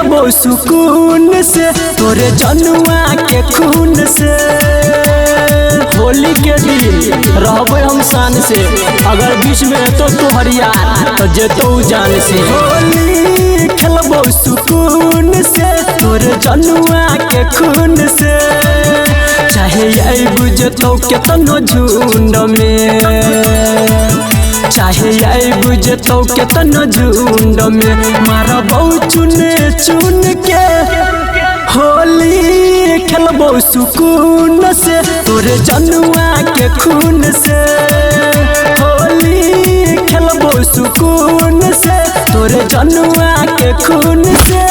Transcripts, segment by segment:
सुकून से तोरे जनुआ के खून से होली के दिन रहबे हम शान से अगर बीच में तो तोहर यार तो जेतो जान से होली खेलबो सुकून से तोरे जनुआ के खून से चाहे आई बुझतो केतनो झुंड में चाहे आई बुझतो केतनो झुंड में मारबो चुन चुन के होली खेलबो सुकून से तोरे जनुआ के खून से होली खेलबो सुकून से तोरे जनुआ के खून से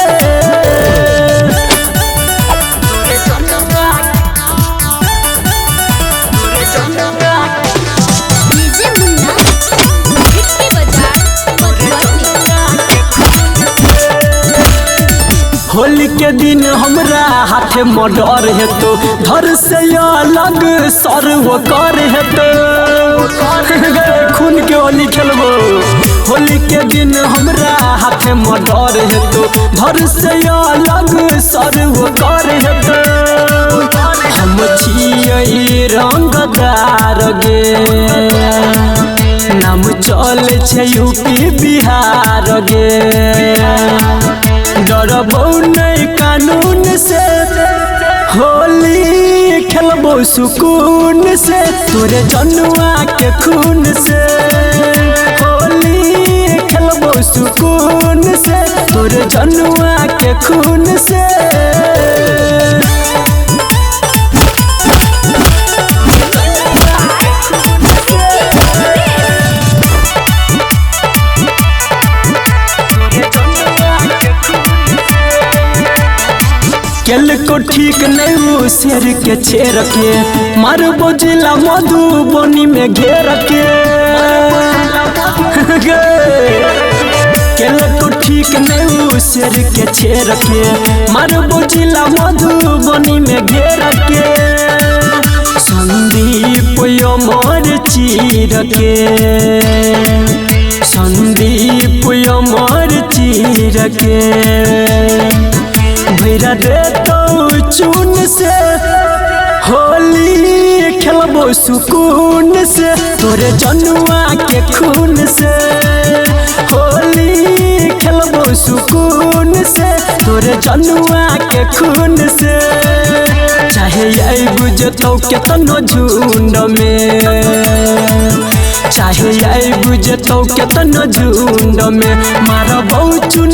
होली के दिन हमरा हाथे मर्डर हेतो धर से अलग सर वो कर हेतो खून के होली खेलबो होली के दिन हमरा हाथे मर्डर हेतो धर से अलग सर वो कर हेतो हम छियै रंगदार गे नाम चले छै यूपी बिहार गे डरबो नहीं कानून से होली खेलबो सुकून से तोरे जनुआ के खून से होली खेलबो सुकून से तोरे जनुआ के खून से केल को ठीक नहीं वो शेर के छेर के मारबो जिला मधुबनी में घेर के केल को ठीक नहीं वो शेर के छेर के मारबो जिला मधुबनी में घेर के संदीप अमर चीर के संदीप अमर चीर के भैरा दे तो चुन से होली खेलबो सुकून से तोरे जनुआ के खून से होली खेलबो सुकून से तोरे जनुआ के खून से चाहे आई बुझतो केतनो झुंड में चाहे आई बुझतो केतनो झुंड में मारबो चुन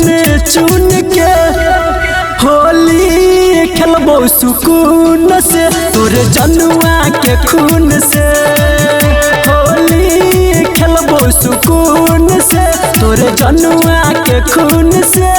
चुन के होली खेलबो सुकून से तोरे जनुआ के खून से होली खेलबो सुकून से तोरे जनुआ के खून से।